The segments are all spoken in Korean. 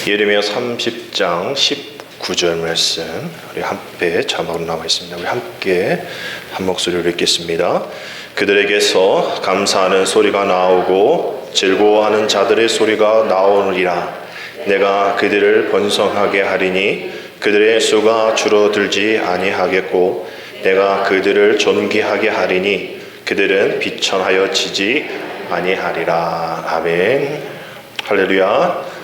예레미야 30장 19절 말씀, 우리 함께 자막으로 나와 있습니다. 우리 함께 한 목소리로 읽겠습니다. 그들에게서 감사하는 소리가 나오고 즐거워하는 자들의 소리가 나오느니라. 내가 그들을 번성하게 하리니 그들의 수가 줄어들지 아니하겠고, 내가 그들을 존귀하게 하리니 그들은 비천하여 지지 아니하리라. 아멘. 할렐루야.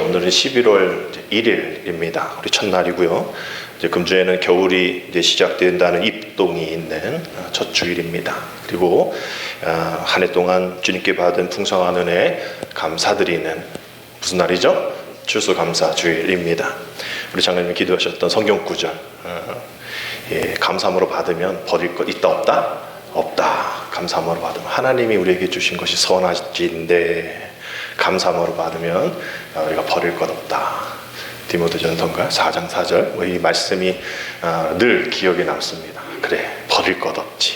오늘은 11월 1일입니다. 우리 첫날이고요. 이제 금주에는 겨울이 이제 시작된다는 입동이 있는 첫 주일입니다. 그리고 한 해 동안 주님께 받은 풍성한 은혜 감사드리는 무슨 날이죠? 추수감사주일입니다. 우리 장로님이 기도하셨던 성경 구절, 감사함으로 받으면 버릴 것 있다 없다? 없다. 감사함으로 받으면 하나님이 우리에게 주신 것이 선하신데 감사함으로 받으면 우리가 버릴 것 없다. 디모데전서인가 4장 4절 이 말씀이 늘 기억에 남습니다. 그래, 버릴 것 없지.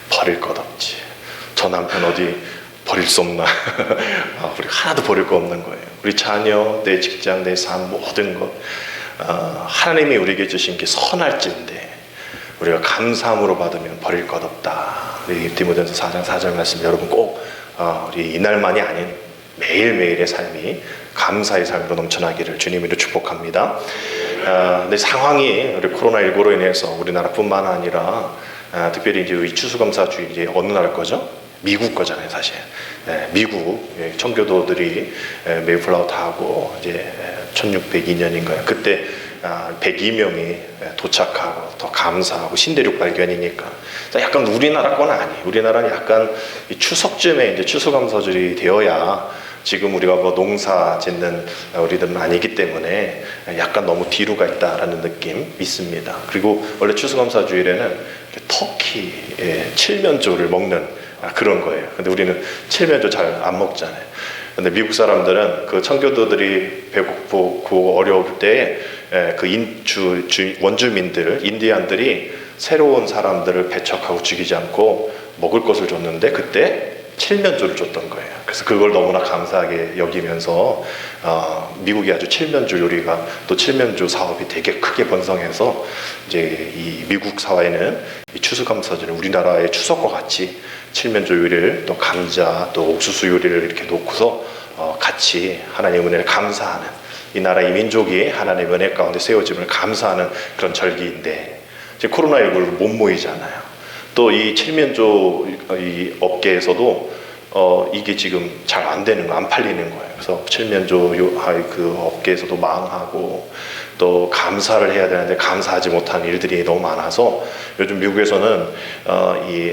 버릴 것 없지. 저 남편 어디 버릴 수 없나? 우리 하나도 버릴 거 없는 거예요. 우리 자녀, 내 직장, 내 삶 모든 것 하나님이 우리에게 주신 게 선할진데 우리가 감사함으로 받으면 버릴 것 없다. 우리 디모데전서 4장 4절 말씀 여러분 꼭 우리 이날만이 아닌 매일매일의 삶이 감사의 삶으로 넘쳐나기를 주님으로 축복합니다. 근데 상황이 우리 코로나19로 인해서 우리나라뿐만 아니라 특별히 이제 이 추수감사주의 이제 어느 나라 거죠? 미국 거잖아요, 사실. 미국 청교도들이 메이플라워 타고 이제 1602년인가요? 그때 102명이 도착하고 더 감사하고 신대륙 발견이니까 약간 우리나라 건 아니에요. 우리나라는 약간 추석쯤에 이제 추수감사절이 되어야 지금 우리가 뭐 농사 짓는 우리들은 아니기 때문에 약간 너무 뒤로 가 있다라는 느낌 있습니다. 그리고 원래 추수감사주일에는 터키 칠면조를 먹는 그런 거예요. 근데 우리는 칠면조 잘 안 먹잖아요. 근데 미국 사람들은 그 청교도들이 배고프고 어려울 때 그 원주민들, 인디안들이 새로운 사람들을 배척하고 죽이지 않고 먹을 것을 줬는데 그때 칠면조를 줬던 거예요. 그래서 그걸 너무나 감사하게 여기면서 미국이 아주 칠면조 요리가 또 칠면조 사업이 되게 크게 번성해서 이제 이 미국 사회는 이 추수감사절에 우리나라의 추석과 같이 칠면조 요리를 또 감자 또 옥수수 요리를 이렇게 놓고서 같이 하나님의 은혜를 감사하는 이 나라의 민족이 하나님의 은혜 가운데 세워짐을 감사하는 그런 절기인데 이제 코로나19를 못 모이잖아요. 또 이 칠면조 이 업계에서도 이게 지금 잘 안 팔리는 거예요. 그래서 칠면조 그 업계에서도 망하고 또 감사를 해야 되는데 감사하지 못하는 일들이 너무 많아서 요즘 미국에서는 이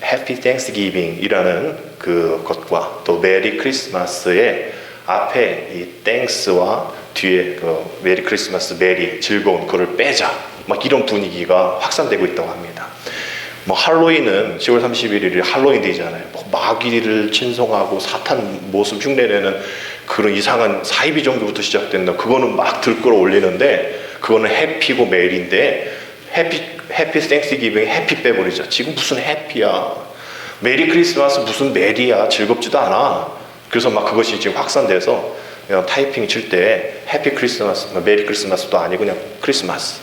해피 땡스기빙이라는 그 것과 또 메리 크리스마스의 앞에 이 땡스와 뒤에 그 메리 크리스마스 메리 즐거운 그걸 빼자 막 이런 분위기가 확산되고 있다고 합니다. 뭐 할로윈은 10월 31일이 할로윈 데이잖아요. 뭐 마귀를 친송하고 사탄 모습 흉내내는 그런 이상한 사이비 종교부터 시작된다. 그거는 막 들끓어 올리는데 그거는 해피고 메리인데 해피 땡스기빙 해피 빼버리자. 지금 무슨 해피야. 메리 크리스마스 무슨 메리야. 즐겁지도 않아. 그래서 막 그것이 지금 확산돼서 그냥 타이핑 칠 때 해피 크리스마스, 메리 크리스마스도 아니고 그냥 크리스마스,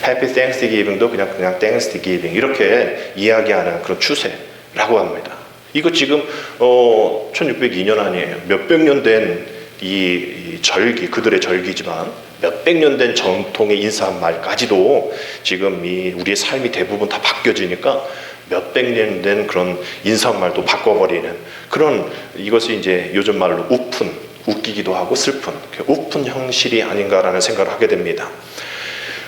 해피 땡스기빙도 그냥 땡스기빙 이렇게 이야기하는 그런 추세라고 합니다. 이거 지금 1602년 아니에요. 몇백 년 된 이 절기, 그들의 절기지만 몇백 년 된 전통의 인사말까지도 지금 이 우리의 삶이 대부분 다 바뀌어지니까 몇백 년 된 그런 인사말도 바꿔버리는 그런 이것이 이제 요즘 말로 웃기기도 하고 슬픈 우픈 형실이 아닌가라는 생각을 하게 됩니다.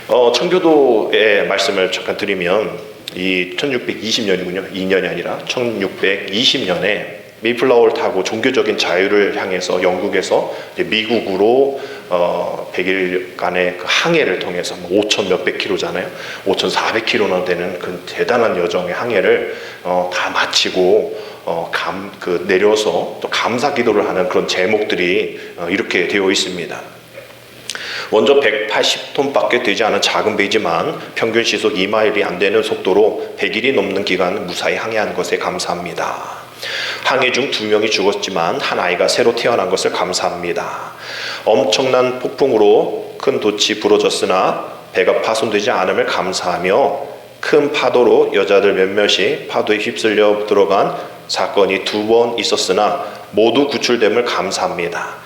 청교도의 말씀을 잠깐 드리면 이 1620년이군요. 2년이 아니라 1620년에 메이플라워를 타고 종교적인 자유를 향해서 영국에서 미국으로 100일간의 그 항해를 통해서 5천 몇백 킬로잖아요. 5,400킬로나 되는 그 대단한 여정의 항해를 다 마치고 내려서 또 감사 기도를 하는 그런 제목들이 이렇게 되어 있습니다. 먼저 180톤밖에 되지 않은 작은 배지만 평균 시속 2마일이 안 되는 속도로 100일이 넘는 기간 무사히 항해한 것에 감사합니다. 항해 중 2명이 죽었지만 한 아이가 새로 태어난 것을 감사합니다. 엄청난 폭풍으로 큰 돛이 부러졌으나 배가 파손되지 않음을 감사하며 큰 파도로 여자들 몇몇이 파도에 휩쓸려 들어간 사건이 2번 있었으나 모두 구출됨을 감사합니다.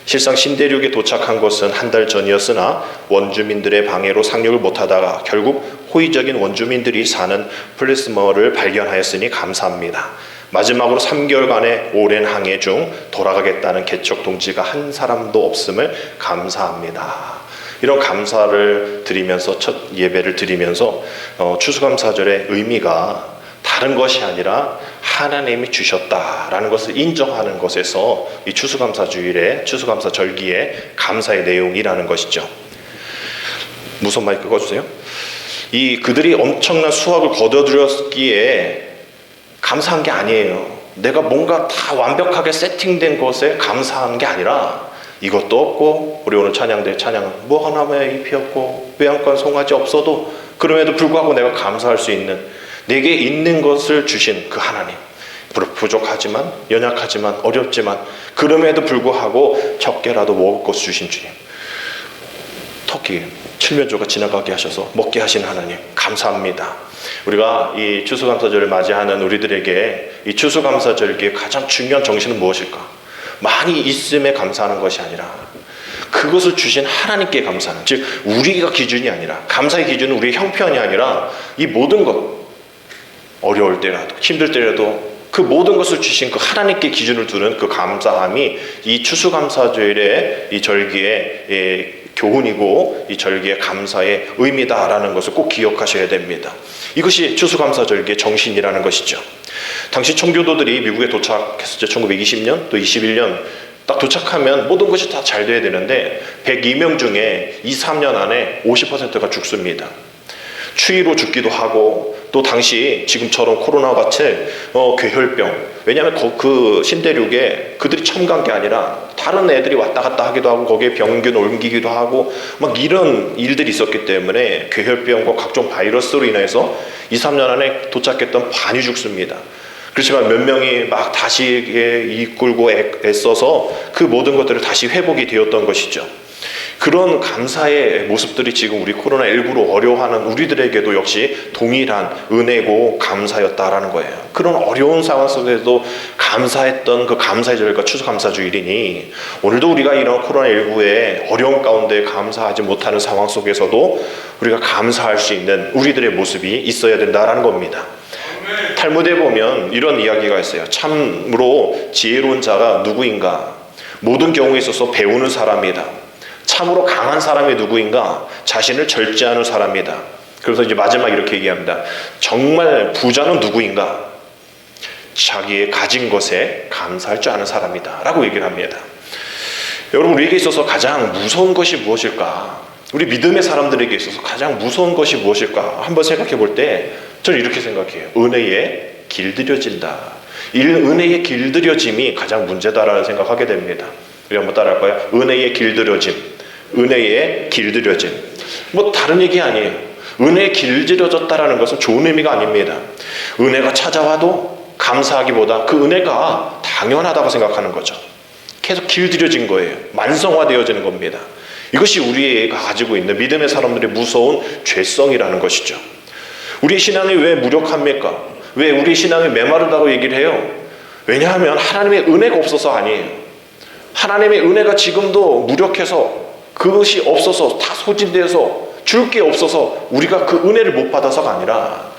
실상 신대륙에 도착한 것은 한 달 전이었으나 원주민들의 방해로 상륙을 못하다가 결국 호의적인 원주민들이 사는 플리스머를 발견하였으니 감사합니다. 마지막으로 3개월간의 오랜 항해 중 돌아가겠다는 개척 동지가 한 사람도 없음을 감사합니다. 이런 감사를 드리면서 첫 예배를 드리면서 추수감사절의 의미가 다른 것이 아니라 하나님이 주셨다라는 것을 인정하는 것에서 이 추수감사주일에 추수감사절기에 감사의 내용이라는 것이죠. 무선 마이크 꺼주세요. 그들이 엄청난 수확을 거둬들였기에 감사한 게 아니에요. 내가 뭔가 다 완벽하게 세팅된 것에 감사한 게 아니라 이것도 없고 우리 오늘 찬양대 찬양 뭐 하나만 잎이 없고 외양간 송아지 없어도 그럼에도 불구하고 내가 감사할 수 있는 내게 있는 것을 주신 그 하나님, 부족하지만 연약하지만 어렵지만 그럼에도 불구하고 적게라도 먹을 것을 주신 주님, 터키 칠면조가 지나가게 하셔서 먹게 하신 하나님 감사합니다. 우리가 이 추수감사절을 맞이하는 우리들에게 이 추수감사절기의 가장 중요한 정신은 무엇일까? 많이 있음에 감사하는 것이 아니라 그것을 주신 하나님께 감사하는, 즉 우리가 기준이 아니라, 감사의 기준은 우리의 형편이 아니라 이 모든 것, 어려울 때라도 힘들 때라도 그 모든 것을 주신 그 하나님께 기준을 두는 그 감사함이 이 추수감사절의 이 절기의 교훈이고 이 절기의 감사의 의미다라는 것을 꼭 기억하셔야 됩니다. 이것이 추수감사절기의 정신이라는 것이죠. 당시 청교도들이 미국에 도착했을 때 1920년 또 21년 딱 도착하면 모든 것이 다 잘 돼야 되는데 102명 중에 2, 3년 안에 50%가 죽습니다. 추위로 죽기도 하고 또 당시 지금처럼 코로나 같이 괴혈병, 왜냐하면 그 신대륙에 그들이 처음 간 게 아니라 다른 애들이 왔다 갔다 하기도 하고 거기에 병균 옮기기도 하고 막 이런 일들이 있었기 때문에 괴혈병과 각종 바이러스로 인해서 2, 3년 안에 도착했던 반이 죽습니다. 그렇지만 몇 명이 막 다시 이끌고 애써서 그 모든 것들을 다시 회복이 되었던 것이죠. 그런 감사의 모습들이 지금 우리 코로나19로 어려워하는 우리들에게도 역시 동일한 은혜고 감사였다라는 거예요. 그런 어려운 상황 속에서도 감사했던 그 감사의 절기가 추수감사주일이니 오늘도 우리가 이런 코로나19의 어려운 가운데 감사하지 못하는 상황 속에서도 우리가 감사할 수 있는 우리들의 모습이 있어야 된다라는 겁니다. 탈무드에 보면 이런 이야기가 있어요. 참으로 지혜로운 자가 누구인가? 모든 경우에 있어서 배우는 사람이다. 참으로 강한 사람이 누구인가? 자신을 절제하는 사람이다. 그래서 이제 마지막 이렇게 얘기합니다. 정말 부자는 누구인가? 자기의 가진 것에 감사할 줄 아는 사람이다 라고 얘기를 합니다. 여러분, 우리에게 있어서 가장 무서운 것이 무엇일까? 우리 믿음의 사람들에게 있어서 가장 무서운 것이 무엇일까? 한번 생각해 볼 때 저는 이렇게 생각해요. 은혜에 길들여진다. 이 은혜에 길들여짐이 가장 문제다라는 생각하게 됩니다. 우리 한번 따라할까요? 은혜에 길들여짐. 은혜에 길들여짐. 뭐 다른 얘기 아니에요. 은혜에 길들여졌다라는 것은 좋은 의미가 아닙니다. 은혜가 찾아와도 감사하기보다 그 은혜가 당연하다고 생각하는 거죠. 계속 길들여진 거예요. 만성화되어지는 겁니다. 이것이 우리가 가지고 있는 믿음의 사람들의 무서운 죄성이라는 것이죠. 우리 신앙이 왜 무력합니까? 왜 우리 신앙이 메마르다고 얘기를 해요? 왜냐하면 하나님의 은혜가 없어서 아니에요. 하나님의 은혜가 지금도 무력해서 그것이 없어서 다 소진돼서 줄 게 없어서 우리가 그 은혜를 못 받아서가 아니라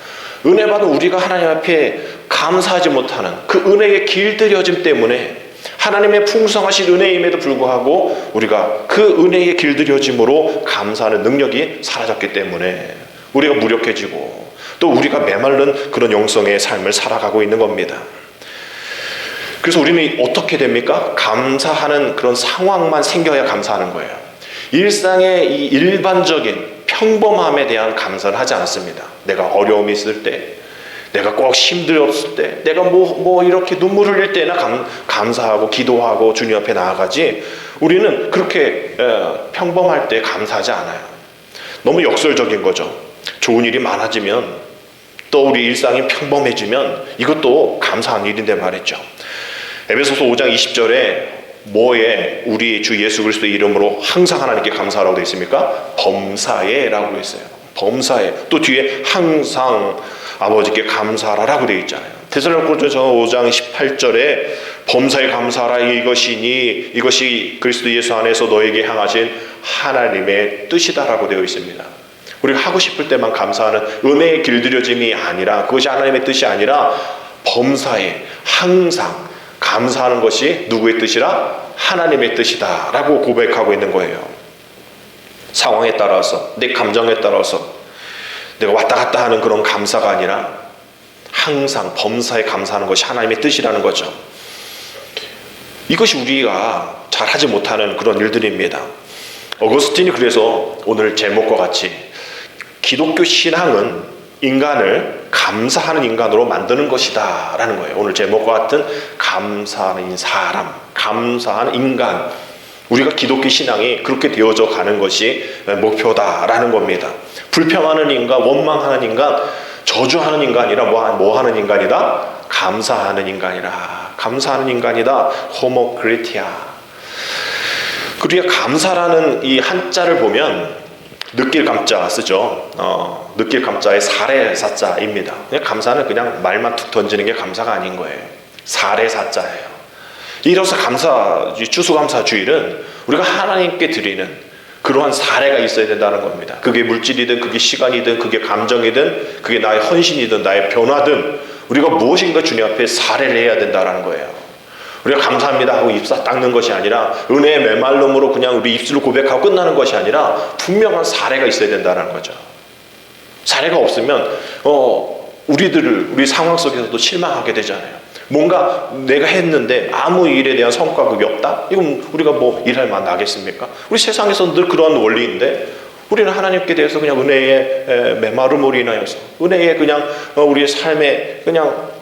은혜 받은 우리가 하나님 앞에 감사하지 못하는 그 은혜의 길들여짐 때문에 하나님의 풍성하신 은혜임에도 불구하고 우리가 그 은혜의 길들여짐으로 감사하는 능력이 사라졌기 때문에 우리가 무력해지고 또 우리가 메마른 그런 영성의 삶을 살아가고 있는 겁니다. 그래서 우리는 어떻게 됩니까? 감사하는 그런 상황만 생겨야 감사하는 거예요. 일상의 이 일반적인 평범함에 대한 감사를 하지 않습니다. 내가 어려움이 있을 때, 내가 꼭 힘들었을 때, 내가 뭐 이렇게 눈물 흘릴 때나 감사하고 기도하고 주님 앞에 나아가지, 우리는 그렇게 평범할 때 감사하지 않아요. 너무 역설적인 거죠. 좋은 일이 많아지면 또 우리 일상이 평범해지면 이것도 감사한 일인데 말이죠. 에베소서 5장 20절에 뭐에 우리 주 예수 그리스도의 이름으로 항상 하나님께 감사하라고 되어 있습니까? 범사에라고 되어 있어요. 범사에. 또 뒤에 항상 아버지께 감사하라고 되어 있잖아요. 데살로니가서 5장 18절에 범사에 감사하라 이것이니 이것이 그리스도 예수 안에서 너에게 향하신 하나님의 뜻이다라고 되어 있습니다. 우리가 하고 싶을 때만 감사하는 은혜의 길들여짐이 아니라, 그것이 하나님의 뜻이 아니라 범사에 항상 감사하는 것이 누구의 뜻이라? 하나님의 뜻이다 라고 고백하고 있는 거예요. 상황에 따라서, 내 감정에 따라서 내가 왔다 갔다 하는 그런 감사가 아니라 항상 범사에 감사하는 것이 하나님의 뜻이라는 거죠. 이것이 우리가 잘하지 못하는 그런 일들입니다. 어거스틴이 그래서 오늘 제목과 같이 기독교 신앙은 인간을 감사하는 인간으로 만드는 것이다 라는 거예요. 오늘 제목과 같은 감사하는 사람, 감사하는 인간, 우리가 기독교 신앙이 그렇게 되어져 가는 것이 목표다라는 겁니다. 불평하는 인간, 원망하는 인간, 저주하는 인간이라 뭐 하는 인간이다? 감사하는 인간이라. 감사하는 인간이다. 호모크리티아. 우리가 감사라는 이 한자를 보면 느낄 감자 쓰죠. 느낄 감자의 사례 사자입니다. 감사는 그냥 말만 툭 던지는 게 감사가 아닌 거예요. 사례 사자예요. 이로써 추수감사주일은 우리가 하나님께 드리는 그러한 사례가 있어야 된다는 겁니다. 그게 물질이든 그게 시간이든 그게 감정이든 그게 나의 헌신이든 나의 변화든 우리가 무엇인가 주님 앞에 사례를 해야 된다는 거예요. 우리가 감사합니다 하고 입사 닦는 것이 아니라 은혜의 메말름으로 그냥 우리 입술로 고백하고 끝나는 것이 아니라 분명한 사례가 있어야 된다는 거죠. 사례가 없으면 우리 상황 속에서도 실망하게 되잖아요. 뭔가 내가 했는데 아무 일에 대한 성과급이 없다? 이건 우리가 뭐 일할 만 나겠습니까? 우리 세상에서는 늘 그런 원리인데 우리는 하나님께 대해서 그냥 은혜의 메마름으로 인하여서 은혜의 그냥 우리의 삶에 그냥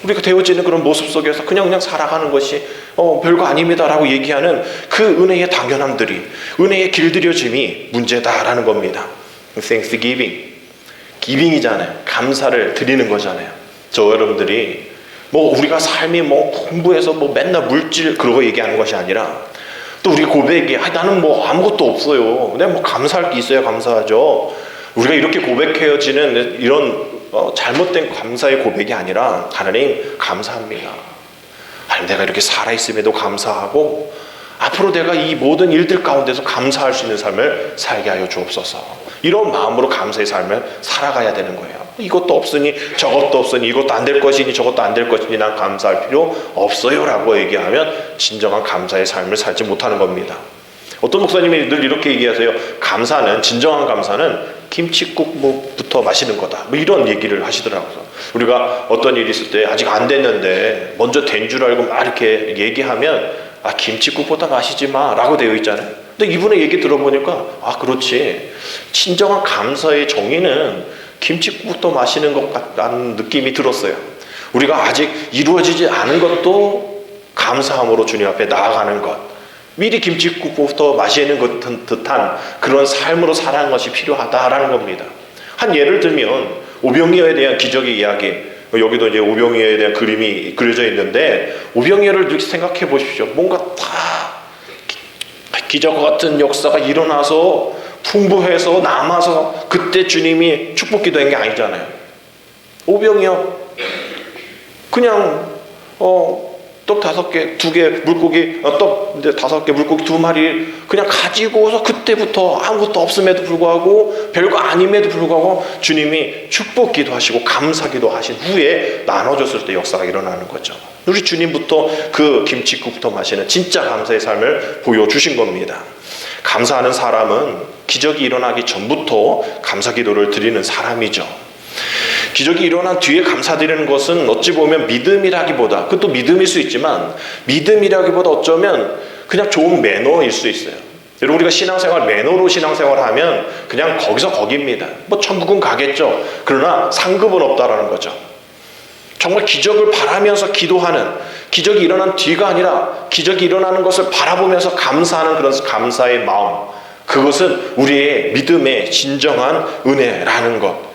우리가 되어지는 그런 모습 속에서 그냥 살아가는 것이 별거 아닙니다라고 얘기하는 그 은혜의 당연함들이, 은혜의 길들여짐이 문제다라는 겁니다. Thanksgiving, 기빙이잖아요. 감사를 드리는 거잖아요. 저 여러분들이 우리가 삶이 공부해서 맨날 물질 그러고 얘기하는 것이 아니라 또 우리 고백이 나는 아무것도 없어요. 내가 감사할 게 있어야 감사하죠. 우리가 이렇게 고백해지는 이런 잘못된 감사의 고백이 아니라 하나님 감사합니다. 하나님 내가 이렇게 살아있음에도 감사하고 앞으로 내가 이 모든 일들 가운데서 감사할 수 있는 삶을 살게 하여 주옵소서. 이런 마음으로 감사의 삶을 살아가야 되는 거예요. 이것도 없으니 저것도 없으니 이것도 안 될 것이니 저것도 안 될 것이니 난 감사할 필요 없어요 라고 얘기하면 진정한 감사의 삶을 살지 못하는 겁니다. 어떤 목사님이 늘 이렇게 얘기하세요. 진정한 감사는 김칫국부터 마시는 거다. 이런 얘기를 하시더라고요. 우리가 어떤 일이 있을 때 아직 안 됐는데 먼저 된 줄 알고 막 이렇게 얘기하면 김칫국보다 마시지 마 라고 되어 있잖아요. 근데 이분의 얘기 들어보니까 그렇지. 진정한 감사의 정의는 김칫국부터 마시는 것 같다는 느낌이 들었어요. 우리가 아직 이루어지지 않은 것도 감사함으로 주님 앞에 나아가는 것, 미리 김칫국부터 마시는 듯한 그런 삶으로 살아가는 것이 필요하다라는 겁니다. 한 예를 들면 오병이어에 대한 기적의 이야기, 여기도 이제 오병이어에 대한 그림이 그려져 있는데 오병이어를 이렇게 생각해 보십시오. 뭔가 다 기적 같은 역사가 일어나서 풍부해서 남아서 그때 주님이 축복 기도한 게 아니잖아요. 오병이어 그냥 떡 5개, 2개 물고기, 떡 5개 물고기 2마리 그냥 가지고서 그때부터 아무것도 없음에도 불구하고 별거 아님에도 불구하고 주님이 축복 기도하시고 감사 기도하신 후에 나눠줬을 때 역사가 일어나는 거죠. 우리 주님부터 그 김칫국부터 마시는 진짜 감사의 삶을 보여주신 겁니다. 감사하는 사람은 기적이 일어나기 전부터 감사 기도를 드리는 사람이죠. 기적이 일어난 뒤에 감사드리는 것은 어찌 보면 믿음이라기보다, 그것도 믿음일 수 있지만 믿음이라기보다 어쩌면 그냥 좋은 매너일 수 있어요. 여러분 우리가 신앙생활 매너로 신앙생활 하면 그냥 거기서 거기입니다. 천국은 가겠죠. 그러나 상급은 없다라는 거죠. 정말 기적을 바라면서 기도하는, 기적이 일어난 뒤가 아니라 기적이 일어나는 것을 바라보면서 감사하는 그런 감사의 마음, 그것은 우리의 믿음의 진정한 은혜라는 것.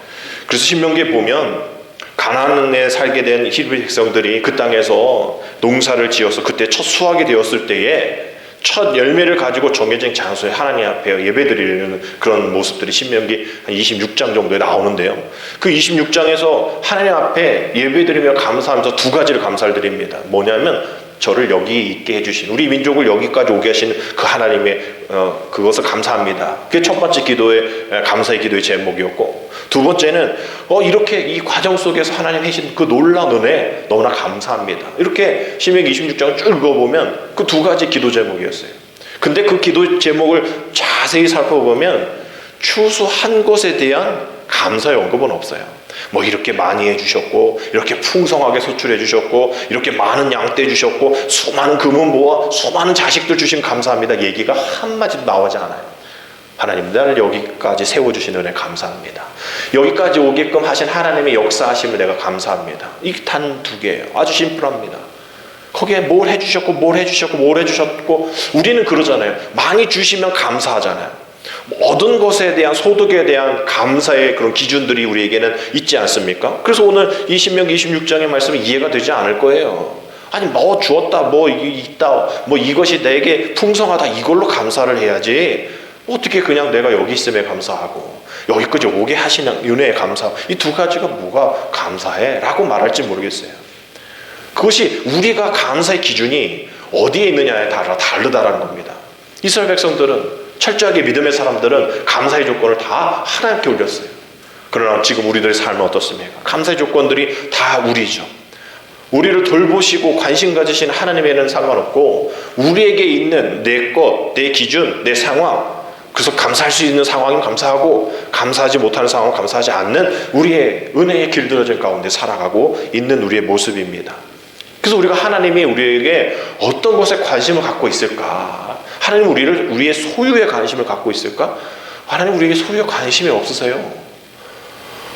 그래서 신명기에 보면 가나안에 살게 된 히브리 백성들이 그 땅에서 농사를 지어서 그때 첫 수확이 되었을 때에 첫 열매를 가지고 정해진 장소에 하나님 앞에 예배드리는 그런 모습들이 신명기 한 26장 정도에 나오는데요. 그 26장에서 하나님 앞에 예배드리며 감사하면서 두 가지를 감사를 드립니다. 뭐냐면 저를 여기 있게 해주신, 우리 민족을 여기까지 오게 하신 그 하나님의 그것을 감사합니다. 그게 첫 번째 기도의 감사의 기도의 제목이었고, 두 번째는 이렇게 이 과정 속에서 하나님 하신 그 놀라운 은혜 너무나 감사합니다. 이렇게 신명기 26장을 쭉 읽어보면 그 두 가지 기도 제목이었어요. 근데 그 기도 제목을 자세히 살펴보면 추수 한 것에 대한 감사의 언급은 없어요. 뭐 이렇게 많이 해주셨고, 이렇게 풍성하게 소출해 주셨고, 이렇게 많은 양떼 주셨고, 수많은 금은 모아 수많은 자식들 주신 감사합니다 얘기가 한마디도 나오지 않아요. 하나님, 나를 여기까지 세워주신 은혜 감사합니다. 여기까지 오게끔 하신 하나님의 역사하심을 내가 감사합니다. 이 단 두 개예요. 아주 심플합니다. 거기에 뭘 해주셨고 뭘 해주셨고 뭘 해주셨고, 우리는 그러잖아요. 많이 주시면 감사하잖아요. 얻은 것에 대한, 소득에 대한 감사의 그런 기준들이 우리에게는 있지 않습니까? 그래서 오늘 이 신명기 26장의 말씀이 이해가 되지 않을 거예요. 아니 뭐 주었다, 뭐 있다, 뭐 이것이 내게 풍성하다, 이걸로 감사를 해야지 어떻게 그냥 내가 여기 있음에 감사하고 여기까지 오게 하시는 은혜에 감사하고, 이 두 가지가 뭐가 감사해? 라고 말할지 모르겠어요. 그것이 우리가 감사의 기준이 어디에 있느냐에 따라 다르다라는 겁니다. 이스라엘 백성들은, 철저하게 믿음의 사람들은 감사의 조건을 다 하나님께 올렸어요. 그러나 지금 우리들의 삶은 어떻습니까? 감사의 조건들이 다 우리죠. 우리를 돌보시고 관심 가지신 하나님에는 상관없고, 우리에게 있는 내 것, 내 기준, 내 상황, 그래서 감사할 수 있는 상황은 감사하고 감사하지 못하는 상황은 감사하지 않는 우리의 은혜에 길들여진 가운데 살아가고 있는 우리의 모습입니다. 그래서 우리가 하나님이 우리에게 어떤 것에 관심을 갖고 있을까? 하나님 우리의 소유에 관심을 갖고 있을까? 하나님 우리에게 소유에 관심이 없으세요.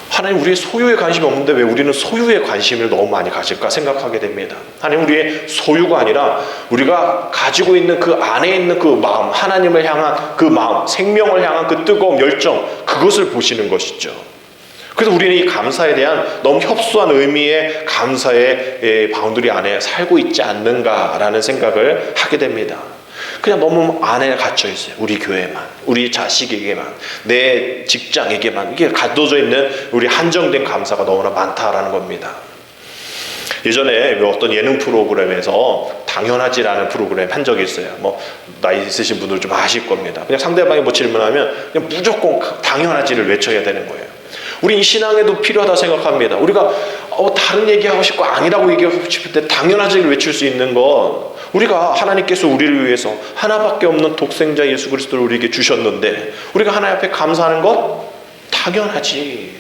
하나님 우리의 소유에 관심이 없는데 왜 우리는 소유에 관심을 너무 많이 가질까 생각하게 됩니다. 하나님 우리의 소유가 아니라 우리가 가지고 있는 그 안에 있는 그 마음, 하나님을 향한 그 마음, 생명을 향한 그 뜨거운 열정, 그것을 보시는 것이죠. 그래서 우리는 이 감사에 대한 너무 협소한 의미의 감사의 바운더리 안에 살고 있지 않는가라는 생각을 하게 됩니다. 그냥 너무 안에 갇혀 있어요. 우리 교회만, 우리 자식에게만, 내 직장에게만, 이게 가둬져 있는 우리 한정된 감사가 너무나 많다라는 겁니다. 예전에 어떤 예능 프로그램에서 당연하지라는 프로그램 한 적이 있어요. 뭐 나이 있으신 분들 좀 아실 겁니다. 그냥 상대방이 뭐 질문하면 그냥 무조건 당연하지를 외쳐야 되는 거예요. 우리 이 신앙에도 필요하다 생각합니다. 우리가 다른 얘기하고 싶고 아니라고 얘기하고 싶을 때 당연하지를 외칠 수 있는 건, 우리가 하나님께서 우리를 위해서 하나밖에 없는 독생자 예수 그리스도를 우리에게 주셨는데 우리가 하나님 앞에 감사하는 것 당연하지.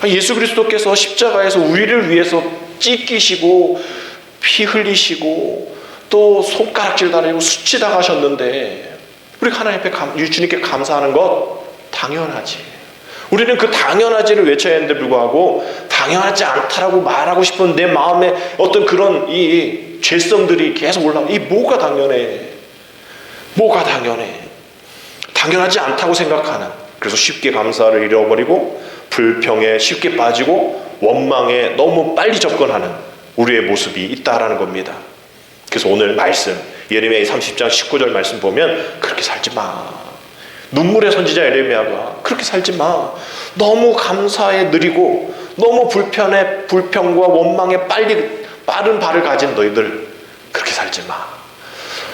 예수 그리스도께서 십자가에서 우리를 위해서 찢기시고 피 흘리시고 또 손가락질 달리고 수치 당하셨는데 우리가 하나님 앞에 주님께 감사하는 것 당연하지. 우리는 그 당연하지를 외쳐야 하는데 불구하고 당연하지 않다라고 말하고 싶은 내 마음에 어떤 그런 이 죄성들이 계속 올라와. 이 뭐가 당연해? 뭐가 당연해? 당연하지 않다고 생각하는, 그래서 쉽게 감사를 잃어버리고 불평에 쉽게 빠지고 원망에 너무 빨리 접근하는 우리의 모습이 있다라는 겁니다. 그래서 오늘 말씀 예레미야 30장 19절 말씀 보면 그렇게 살지 마. 눈물의 선지자 예레미야가 그렇게 살지 마. 너무 감사에 느리고 너무 불평과 원망에 빠른 발을 가진 너희들 그렇게 살지 마.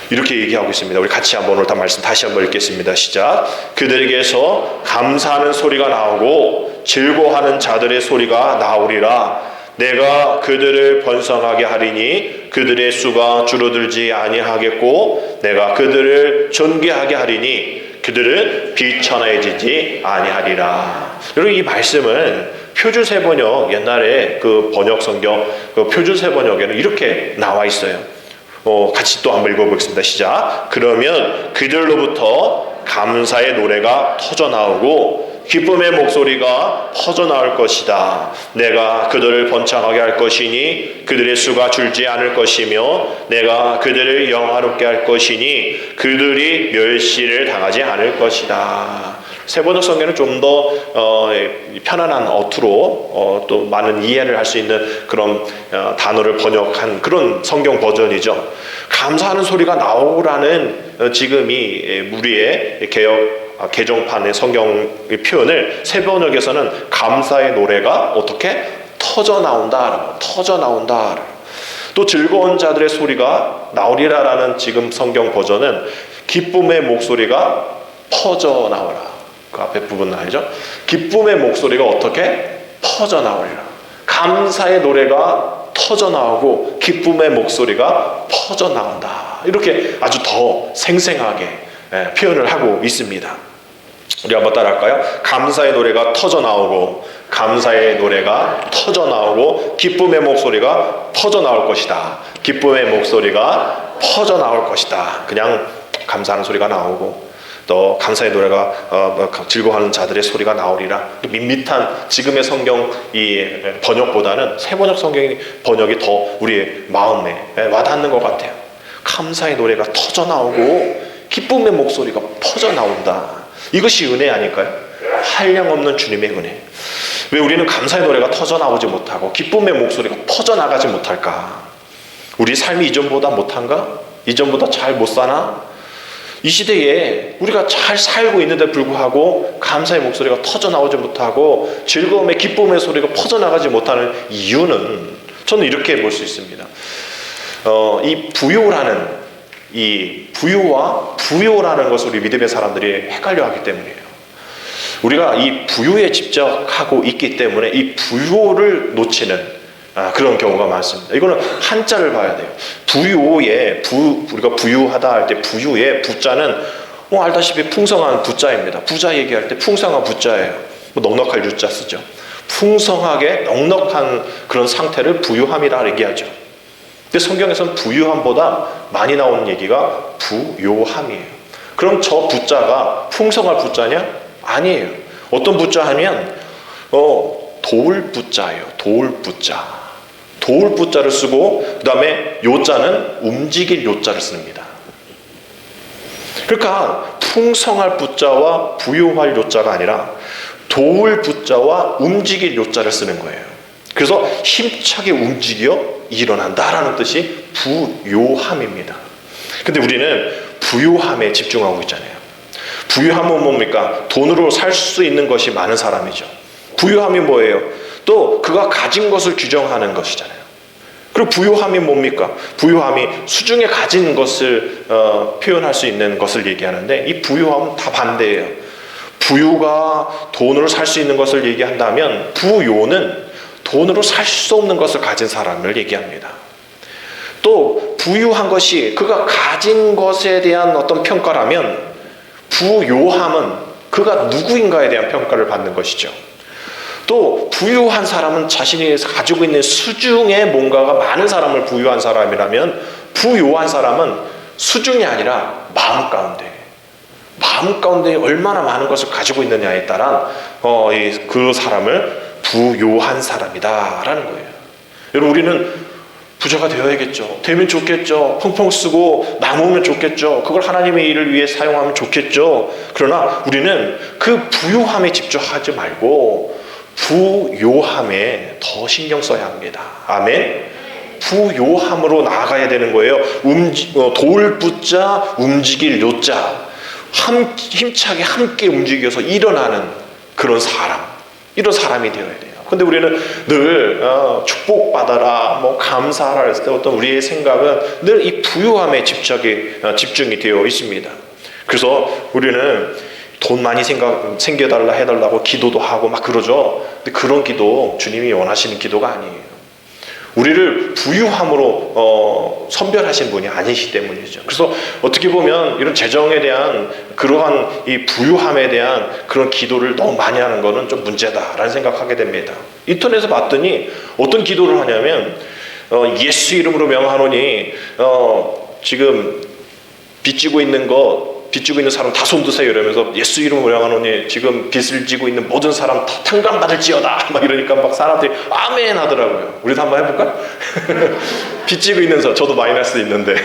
이렇게 얘기하고 있습니다. 우리 같이 한번 오늘 다 말씀 다시 한번 읽겠습니다. 시작. 그들에게서 감사하는 소리가 나오고 즐거워하는 자들의 소리가 나오리라. 내가 그들을 번성하게 하리니 그들의 수가 줄어들지 아니하겠고 내가 그들을 존귀하게 하리니 그들은 비천해지지 아니하리라. 여러분 이 말씀은 표준세 번역, 옛날에 그 번역 성경 그 표준세 번역에는 이렇게 나와 있어요. 같이 또 한번 읽어보겠습니다. 시작. 그러면 그들로부터 감사의 노래가 터져 나오고 기쁨의 목소리가 퍼져나올 것이다. 내가 그들을 번창하게 할 것이니 그들의 수가 줄지 않을 것이며 내가 그들을 영화롭게 할 것이니 그들이 멸시를 당하지 않을 것이다. 세번역 성경은 좀 더 편안한 어투로 또 많은 이해를 할 수 있는 그런 단어를 번역한 그런 성경 버전이죠. 감사하는 소리가 나오라는 지금이 우리의 개정판의 성경 표현을 세번역에서는 감사의 노래가 어떻게 터져 나온다. 또 즐거운 자들의 소리가 나오리라라는 지금 성경 버전은 기쁨의 목소리가 퍼져 나오라. 그 앞에 부분 나오죠. 기쁨의 목소리가 어떻게 퍼져 나오리라. 감사의 노래가 터져 나오고 기쁨의 목소리가 퍼져 나온다. 이렇게 아주 더 생생하게 표현을 하고 있습니다. 우리 한번 따라할까요? 감사의 노래가 터져 나오고, 감사의 노래가 터져 나오고, 기쁨의 목소리가 퍼져 나올 것이다. 기쁨의 목소리가 퍼져 나올 것이다. 그냥 감사하는 소리가 나오고, 또 감사의 노래가 즐거워하는 자들의 소리가 나오리라. 밋밋한 지금의 성경 이 번역보다는 세번역 성경 번역이 더 우리의 마음에 와닿는 것 같아요. 감사의 노래가 터져 나오고 기쁨의 목소리가 퍼져 나온다. 이것이 은혜 아닐까요? 한량없는 주님의 은혜. 왜 우리는 감사의 노래가 터져 나오지 못하고 기쁨의 목소리가 퍼져 나가지 못할까? 우리 삶이 이전보다 못한가? 이전보다 잘 못 사나? 이 시대에 우리가 잘 살고 있는데 불구하고 감사의 목소리가 터져 나오지 못하고 즐거움의 기쁨의 소리가 퍼져나가지 못하는 이유는 저는 이렇게 볼 수 있습니다. 이 부유와 부요라는 것을 우리 믿음의 사람들이 헷갈려 하기 때문이에요. 우리가 이 부유에 집착하고 있기 때문에 이 부요를 놓치는 그런 경우가 많습니다. 이거는 한자를 봐야 돼요. 우리가 부유하다 할 때 부유의 부자는 알다시피 풍성한 부자입니다. 부자 얘기할 때 풍성한 부자예요. 넉넉할 유자 쓰죠. 풍성하게 넉넉한 그런 상태를 부유함이라 얘기하죠. 근데 성경에서는 부유함보다 많이 나오는 얘기가 부요함이에요. 그럼 저 부자가 풍성할 부자냐? 아니에요. 어떤 부자 하면 도울부자예요. 도울부자. 도울부자를 쓰고 그 다음에 요자는 움직일 요자를 씁니다. 그러니까 풍성할 부자와 부요할 요자가 아니라 도울부자와 움직일 요자를 쓰는 거예요. 그래서 힘차게 움직여 일어난다라는 뜻이 부요함입니다. 근데 우리는 부요함에 집중하고 있잖아요. 부유함은 뭡니까? 돈으로 살 수 있는 것이 많은 사람이죠. 부유함이 뭐예요? 또 그가 가진 것을 규정하는 것이잖아요. 그리고 부유함이 뭡니까? 부유함이 수중에 가진 것을 표현할 수 있는 것을 얘기하는데 이 부유함은 다 반대예요. 부유가 돈으로 살 수 있는 것을 얘기한다면 부요는 돈으로 살 수 없는 것을 가진 사람을 얘기합니다. 또 부유한 것이 그가 가진 것에 대한 어떤 평가라면 부요함은 그가 누구인가에 대한 평가를 받는 것이죠. 또 부유한 사람은 자신이 가지고 있는 수중에 뭔가가 많은 사람을 부유한 사람이라면 부요한 사람은 수중이 아니라 마음 가운데 얼마나 많은 것을 가지고 있느냐에 따라 그 사람을 부요한 사람이다라는 거예요. 여러분 우리는 부자가 되어야겠죠. 되면 좋겠죠. 펑펑 쓰고 남으면 좋겠죠. 그걸 하나님의 일을 위해 사용하면 좋겠죠. 그러나 우리는 그 부유함에 집중하지 말고 부요함에 더 신경 써야 합니다. 아멘. 부요함으로 나아가야 되는 거예요. 도울부자, 움직일 요자, 힘차게 함께 움직여서 일어나는 그런 사람, 이런 사람이 되어야 돼요. 근데 우리는 늘 축복받아라, 감사하라 했을 때 어떤 우리의 생각은 늘 이 부유함에 집중이 되어 있습니다. 그래서 우리는 돈 많이 생겨달라 해달라고 기도도 하고 막 그러죠. 근데 그런 기도 주님이 원하시는 기도가 아니에요. 우리를 부유함으로 선별하신 분이 아니시기 때문이죠. 그래서 어떻게 보면 이런 재정에 대한 그러한 이 부유함에 대한 그런 기도를 너무 많이 하는 거는 좀 문제다라는 생각하게 됩니다. 인터넷에 봤더니 어떤 기도를 하냐면 예수 이름으로 명하노니 지금 빚지고 있는 사람 다 손드세요 이러면서 예수 이름으로 명하노니 지금 빚을 지고 있는 모든 사람 다 탕감받을지어다 막 이러니까 막 사람들이 아멘 하더라고요. 우리도 한번 해볼까? 빚지고 있는 사람, 저도 마이너스 있는데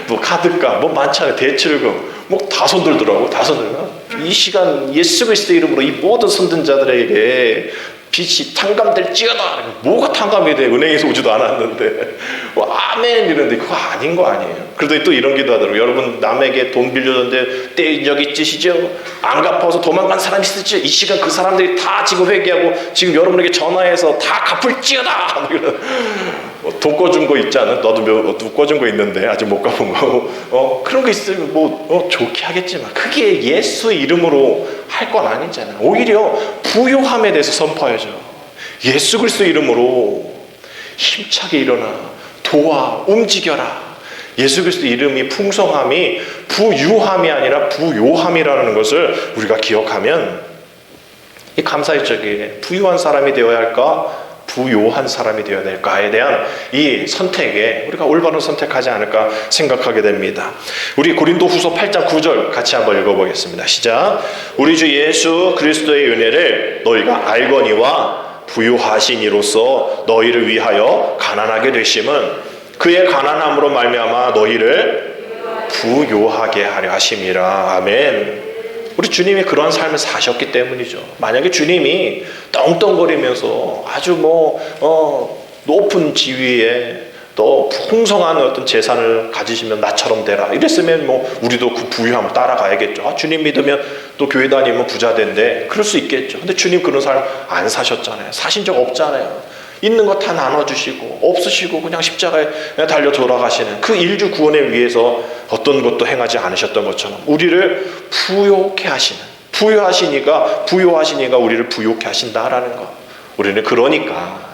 뭐 카드값 뭐 많잖아요. 대출금 뭐 다 손들더라고. 다 손들면 이 시간 예수 그리스도 이름으로 이 모든 손든 자들에게 빛이 탕감될지어다. 뭐가 탕감이 돼? 은행에서 오지도 않았는데. 아멘 이러는데 그거 아닌 거 아니에요. 그래도 또 이런 기도 하더라고요. 여러분 남에게 돈 빌려줬는데 떼인 적 있으시죠? 안 갚아서 도망간 사람 있으시죠? 이 시간 그 사람들이 다 지금 회개하고 지금 여러분에게 전화해서 다 갚을지어다. 돈 꿔준 거 있지 않아? 나도 돈 꿔준 거 있는데 아직 못 갚은 거. 그런 거 있으면 좋게 하겠지만 그게 예수의 이름으로 할 건 아니잖아요. 오히려 부요함에 대해서 선포해야죠. 예수 그리스도 이름으로 힘차게 일어나 도와 움직여라. 예수 그리스도 이름이 풍성함이 부유함이 아니라 부요함이라는 것을 우리가 기억하면 이 감사의 적에 부유한 사람이 되어야 할까 부요한 사람이 되어야 될까에 대한 이 선택에 우리가 올바른 선택하지 않을까 생각하게 됩니다. 우리 고린도후서 8장 9절 같이 한번 읽어보겠습니다. 시작. 우리 주 예수 그리스도의 은혜를 너희가 알거니와 부유하신 이로써 너희를 위하여 가난하게 되심은 그의 가난함으로 말미암아 너희를 부요하게 하려 하심이라. 아멘. 우리 주님이 그런 삶을 사셨기 때문이죠. 만약에 주님이 떵떵거리면서 아주 높은 지위에 또 풍성한 어떤 재산을 가지시면 나처럼 되라 이랬으면 우리도 그 부유함을 따라가야겠죠. 주님 믿으면 또 교회 다니면 부자 된대. 그럴 수 있겠죠. 근데 주님 그런 삶 안 사셨잖아요. 사신 적 없잖아요. 있는 거 다 나눠주시고 없으시고 그냥 십자가에 달려 돌아가시는 그 인류 구원에 위해서 어떤 것도 행하지 않으셨던 것처럼 우리를 부요케 하시는 부요하시니까 우리를 부요케 하신다라는 것. 우리는 그러니까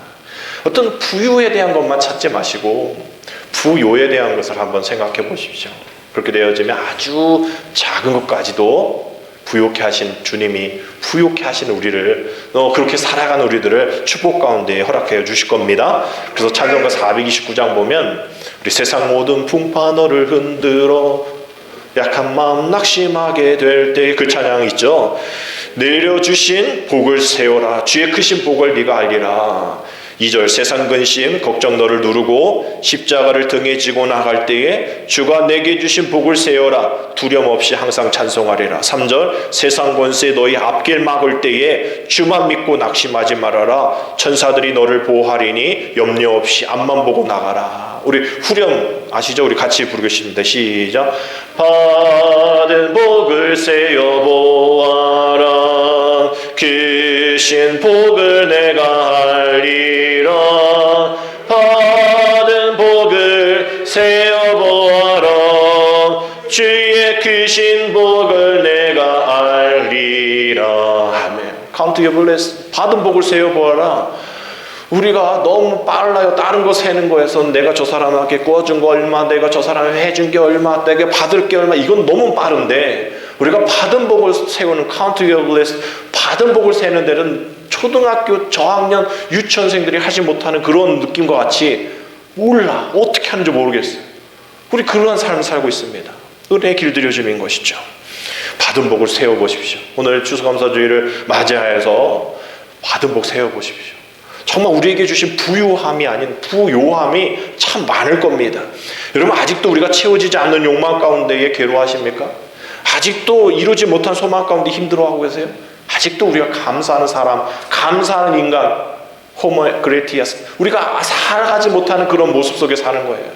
어떤 부유에 대한 것만 찾지 마시고 부요에 대한 것을 한번 생각해 보십시오. 그렇게 되어지면 아주 작은 것까지도 부요케 하신 주님이 부요케 하신 우리를 그렇게 살아가는 우리들을 축복 가운데 허락해 주실 겁니다. 그래서 찬송가 429장 보면 우리 세상 모든 풍파 너를 흔들어 약한 마음 낙심하게 될 때 그 찬양 있죠. 내려주신 복을 세워라 주의 크신 복을 네가 알리라. 2절 세상 근심 걱정 너를 누르고 십자가를 등에 지고 나갈 때에 주가 내게 주신 복을 세워라 두려움 없이 항상 찬송하리라. 3절 세상 권세 너희 앞길 막을 때에 주만 믿고 낙심하지 말아라. 천사들이 너를 보호하리니 염려 없이 앞만 보고 나가라. 우리 후렴 아시죠? 우리 같이 부르겠습니다. 시작. 받은 복을 세어 보아라 크신 복을 내가 알리라. 받은 복을 세어 보아라 주의 크신 복을 내가 알리라. 아멘. Count your blessings. 받은 복을 세어 보아라. 우리가 너무 빨라요. 다른 거 세는 거에서 내가 저 사람에게 구워준 거 얼마, 내가 저 사람에게 해준 게 얼마, 내가 받을 게 얼마, 이건 너무 빠른데 우리가 받은 복을 세우는 Count your blessings, 받은 복을 세는 데는 초등학교 저학년 유치원생들이 하지 못하는 그런 느낌과 같이 몰라. 어떻게 하는지 모르겠어요. 우리 그런 삶을 살고 있습니다. 은혜에 길들여짐인 것이죠. 받은 복을 세워보십시오. 오늘 추수감사주의를 맞이하여서 받은 복 세워보십시오. 정말 우리에게 주신 부유함이 아닌 부요함이 참 많을 겁니다. 여러분 아직도 우리가 채워지지 않는 욕망 가운데에 괴로워하십니까? 아직도 이루지 못한 소망 가운데 힘들어하고 계세요? 아직도 우리가 감사하는 사람, 감사하는 인간, 호모 그레티아스, 우리가 살아가지 못하는 그런 모습 속에 사는 거예요.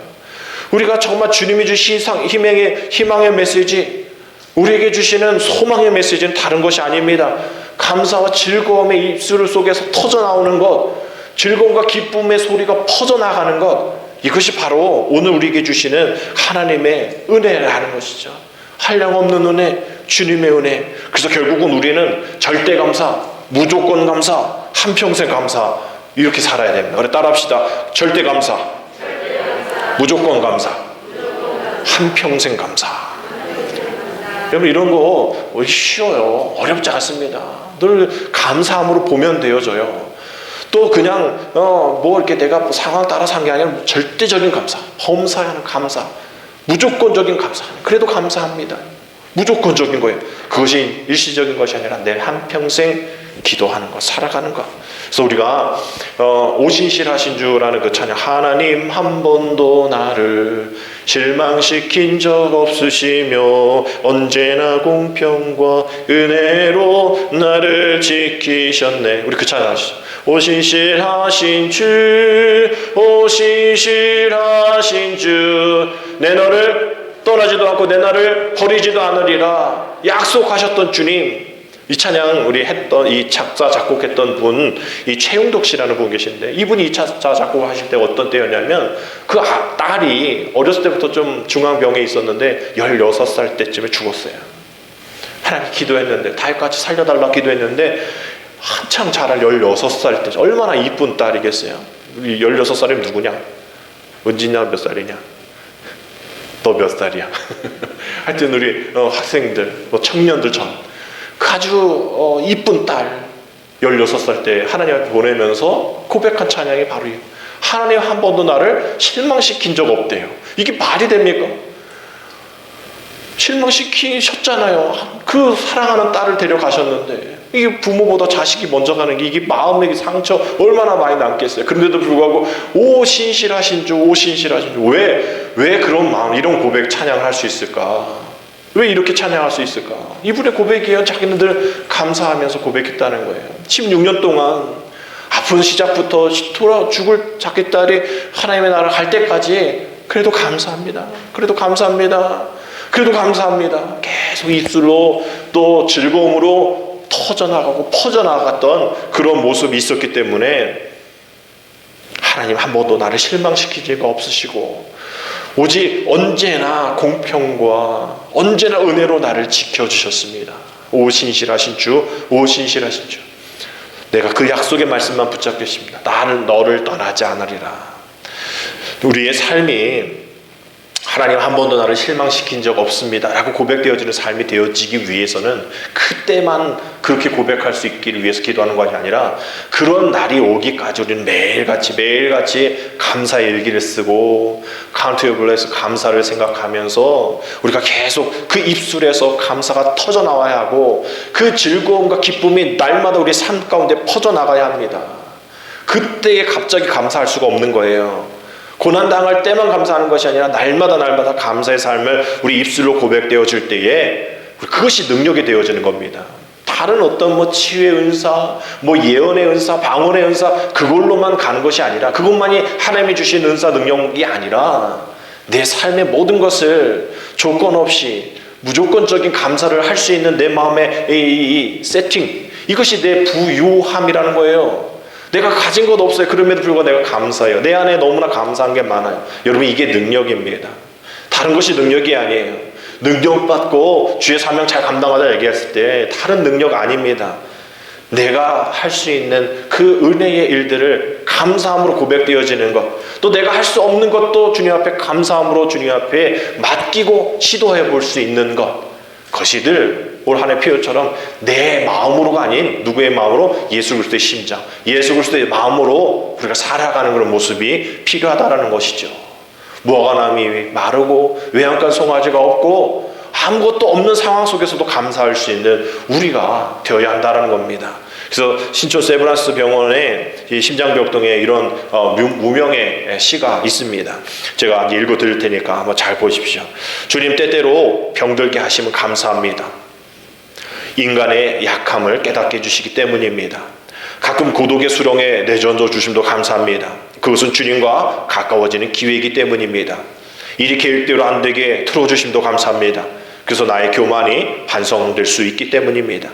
우리가 정말 주님이 주신 희망의 메시지, 우리에게 주시는 소망의 메시지는 다른 것이 아닙니다. 감사와 즐거움의 입술 속에서 터져나오는 것, 즐거움과 기쁨의 소리가 퍼져나가는 것, 이것이 바로 오늘 우리에게 주시는 하나님의 은혜라는 것이죠. 한량없는 은혜, 주님의 은혜. 그래서 결국은 우리는 절대 감사, 무조건 감사, 한평생 감사, 이렇게 살아야 됩니다. 그래 따라합시다. 절대 감사, 무조건 감사, 한평생 감사. 여러분 이런 거 쉬워요. 어렵지 않습니다. 늘 감사함으로 보면 되어져요. 또 그냥 이렇게 내가 상황 따라 산 게 아니라 절대적인 감사, 범사하는 감사, 무조건적인 감사. 그래도 감사합니다. 무조건적인 거예요. 그것이 일시적인 것이 아니라 내 한평생 기도하는 것, 살아가는 것. 그래서 우리가 오신실하신 주라는 그 찬양, 하나님 한 번도 나를 실망시킨 적 없으시며 언제나 공평과 은혜로 나를 지키셨네. 우리 그 찬양 하시죠. 오신실하신 주, 오신실하신 주, 내 너를 떠나지도 않고 내 나를 버리지도 않으리라 약속하셨던 주님. 이 찬양 우리 했던 이 작사 작곡했던 분, 이 최용덕 씨라는 분 계신데, 이분이 이 작사 작곡하실 때 어떤 때였냐면 그 딸이 어렸을 때부터 좀 중앙병에 있었는데 16살 때쯤에 죽었어요. 하나님 기도했는데, 다윗같이 살려달라 기도했는데 한참 자랄 16살 때 얼마나 이쁜 딸이겠어요. 우리 16살이면 누구냐? 은진이야 몇 살이냐? 너 몇 살이야? 하여튼 우리 학생들, 청년들 그 아주 이쁜 딸 16살 때 하나님 앞에 보내면서 고백한 찬양이 바로 이거. 하나님 한 번도 나를 실망시킨 적 없대요. 이게 말이 됩니까? 실망시키셨잖아요. 그 사랑하는 딸을 데려가셨는데, 이게 부모보다 자식이 먼저 가는 게, 이게 마음의 상처 얼마나 많이 남겠어요. 그런데도 불구하고 오 신실하신 주, 오 신실하신 주. 왜 그런 마음, 이런 고백 찬양을 할 수 있을까? 왜 이렇게 찬양할 수 있을까? 이분의 고백이에요. 자기네들 감사하면서 고백했다는 거예요. 16년 동안 아픈 시작부터 돌아 죽을 자기 딸이 하나님의 나라 갈 때까지 그래도 감사합니다. 그래도 감사합니다. 그래도 감사합니다. 계속 입술로 또 즐거움으로 터져나가고 퍼져나갔던 그런 모습이 있었기 때문에 하나님 한 번도 나를 실망시킨 적이 없으시고 오직 언제나 공평과 언제나 은혜로 나를 지켜주셨습니다. 오 신실하신 주, 오 신실하신 주. 내가 그 약속의 말씀만 붙잡겠습니다. 나는 너를 떠나지 않으리라. 우리의 삶이 하나님 한 번도 나를 실망시킨 적 없습니다 라고 고백되어지는 삶이 되어지기 위해서는 그때만 그렇게 고백할 수 있기를 위해서 기도하는 것이 아니라, 그런 날이 오기까지 우리는 매일같이 감사의 일기를 쓰고 Count your blessings, 감사를 생각하면서 우리가 계속 그 입술에서 감사가 터져나와야 하고, 그 즐거움과 기쁨이 날마다 우리 삶 가운데 퍼져나가야 합니다. 그때에 갑자기 감사할 수가 없는 거예요. 고난당할 때만 감사하는 것이 아니라 날마다 감사의 삶을 우리 입술로 고백되어질 때에 그것이 능력이 되어지는 겁니다. 다른 어떤 치유의 은사, 예언의 은사, 방언의 은사, 그걸로만 가는 것이 아니라, 그것만이 하나님이 주신 은사 능력이 아니라 내 삶의 모든 것을 조건 없이 무조건적인 감사를 할 수 있는 내 마음의 이 세팅, 이것이 내 부유함이라는 거예요. 내가 가진 것 없어요. 그럼에도 불구하고 내가 감사해요. 내 안에 너무나 감사한 게 많아요. 여러분, 이게 능력입니다. 다른 것이 능력이 아니에요. 능력받고 주의 사명 잘 감당하자 얘기했을 때 다른 능력 아닙니다. 내가 할 수 있는 그 은혜의 일들을 감사함으로 고백되어지는 것, 또 내가 할 수 없는 것도 주님 앞에 감사함으로 주님 앞에 맡기고 시도해 볼 수 있는 것, 것이들 올 한 해 표현처럼 내 마음으로가 아닌 누구의 마음으로? 예수 그리스도의 심장, 예수 그리스도의 마음으로 우리가 살아가는 그런 모습이 필요하다라는 것이죠. 무화과나무이 마르고 외양간 송아지가 없고 아무것도 없는 상황 속에서도 감사할 수 있는 우리가 되어야 한다는 겁니다. 그래서 신촌 세브란스 병원에 심장벽동에 이런 무명의 시가 있습니다. 제가 읽어 드릴 테니까 한번 잘 보십시오. 주님 때때로 병들게 하시면 감사합니다. 인간의 약함을 깨닫게 해주시기 때문입니다. 가끔 고독의 수렁에 내던져 주심도 감사합니다. 그것은 주님과 가까워지는 기회이기 때문입니다. 일이 계획대로 안 되게 틀어주심도 감사합니다. 그래서 나의 교만이 반성될 수 있기 때문입니다.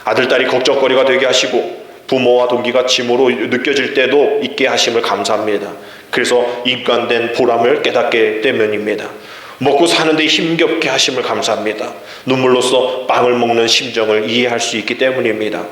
아들, 딸이 걱정거리가 되게 하시고 부모와 동기가 짐으로 느껴질 때도 있게 하심을 감사합니다. 그래서 인간된 보람을 깨닫게 때문입니다. 먹고 사는데 힘겹게 하심을 감사합니다. 눈물로써 빵을 먹는 심정을 이해할 수 있기 때문입니다.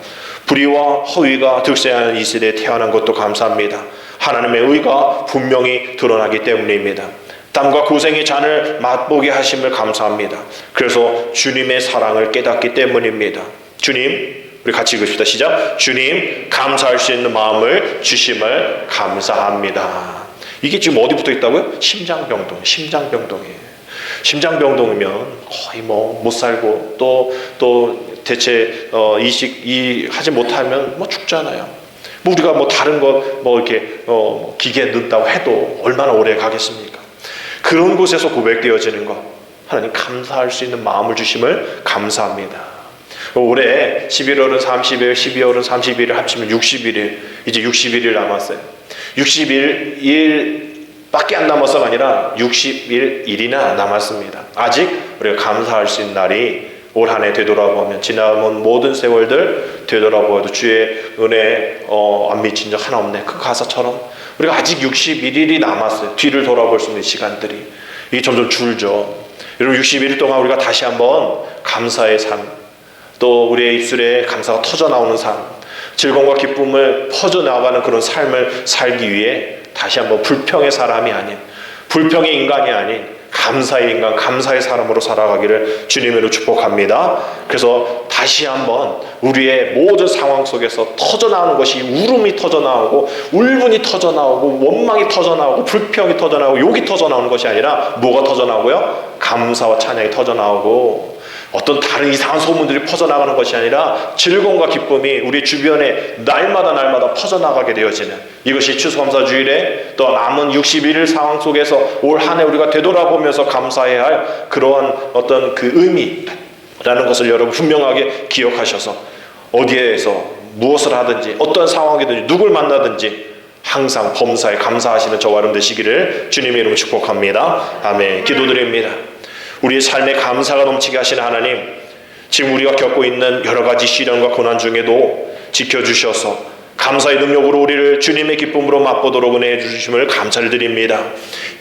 불의와 허위가 득세하는 이 시대에 태어난 것도 감사합니다. 하나님의 의가 분명히 드러나기 때문입니다. 땀과 고생의 잔을 맛보게 하심을 감사합니다. 그래서 주님의 사랑을 깨닫기 때문입니다. 주님, 우리 같이 읽읍시다. 시작. 주님, 감사할 수 있는 마음을 주심을 감사합니다. 이게 지금 어디 붙어 있다고요? 심장병동, 심장병동이에요. 심장병동이면 거의 못 살고 또 대체 이식 하지 못하면 죽잖아요. 뭐 우리가 뭐 다른 것 뭐 이렇게 기계에 넣는다고 해도 얼마나 오래 가겠습니까? 그런 곳에서 고백되어지는 것, 하나님 감사할 수 있는 마음을 주심을 감사합니다. 올해 11월은 30일, 12월은 31일 합치면 60일이 이제 61일 남았어요. 61일밖에 안 남아서가 아니라 61일이나 남았습니다. 아직 우리가 감사할 수 있는 날이 올 한 해 되돌아보면, 지나온 모든 세월들 되돌아보아도 주의 은혜 안 미친 적 하나 없네, 그 가사처럼 우리가 아직 61일이 남았어요. 뒤를 돌아볼 수 있는 시간들이 이게 점점 줄죠. 여러분, 61일 동안 우리가 다시 한번 감사의 삶, 또 우리의 입술에 감사가 터져나오는 삶, 즐거움과 기쁨을 퍼져나가는 그런 삶을 살기 위해 다시 한번 불평의 사람이 아닌, 불평의 인간이 아닌 감사의 인간, 감사의 사람으로 살아가기를 주님으로 축복합니다. 그래서 다시 한번 우리의 모든 상황 속에서 터져나오는 것이, 울음이 터져나오고 울분이 터져나오고 원망이 터져나오고 불평이 터져나오고 욕이 터져나오는 것이 아니라 뭐가 터져나오고요? 감사와 찬양이 터져나오고, 어떤 다른 이상한 소문들이 퍼져나가는 것이 아니라 즐거움과 기쁨이 우리 주변에 날마다 퍼져나가게 되어지는, 이것이 추수감사주일에 또 남은 61일 상황 속에서 올 한 해 우리가 되돌아보면서 감사해야 할 그러한 어떤 그 의미라는 것을 여러분 분명하게 기억하셔서, 어디에서 무엇을 하든지 어떤 상황이든지 누굴 만나든지 항상 범사에 감사하시는 저와 여러분 되시기를 주님의 이름으로 축복합니다. 아멘. 기도드립니다. 우리의 삶에 감사가 넘치게 하시는 하나님, 지금 우리가 겪고 있는 여러 가지 시련과 고난 중에도 지켜주셔서 감사의 능력으로 우리를 주님의 기쁨으로 맛보도록 은혜해 주심을 감사를 드립니다.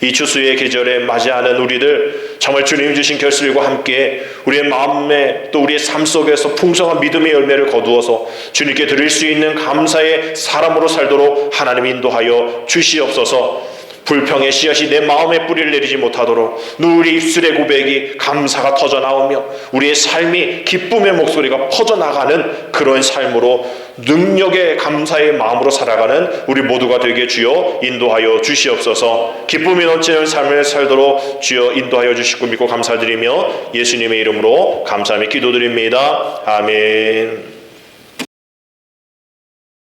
이 추수의 계절에 맞이하는 우리들, 정말 주님 주신 결실과 함께 우리의 마음에 또 우리의 삶 속에서 풍성한 믿음의 열매를 거두어서 주님께 드릴 수 있는 감사의 사람으로 살도록 하나님 인도하여 주시옵소서. 불평의 씨앗이 내 마음에 뿌리를 내리지 못하도록 우리 입술의 고백이 감사가 터져나오며 우리의 삶이 기쁨의 목소리가 퍼져나가는 그런 삶으로, 능력의 감사의 마음으로 살아가는 우리 모두가 되게 주여 인도하여 주시옵소서. 기쁨이 넘치는 삶을 살도록 주여 인도하여 주시고 믿고 감사드리며 예수님의 이름으로 감사하며 기도드립니다. 아멘.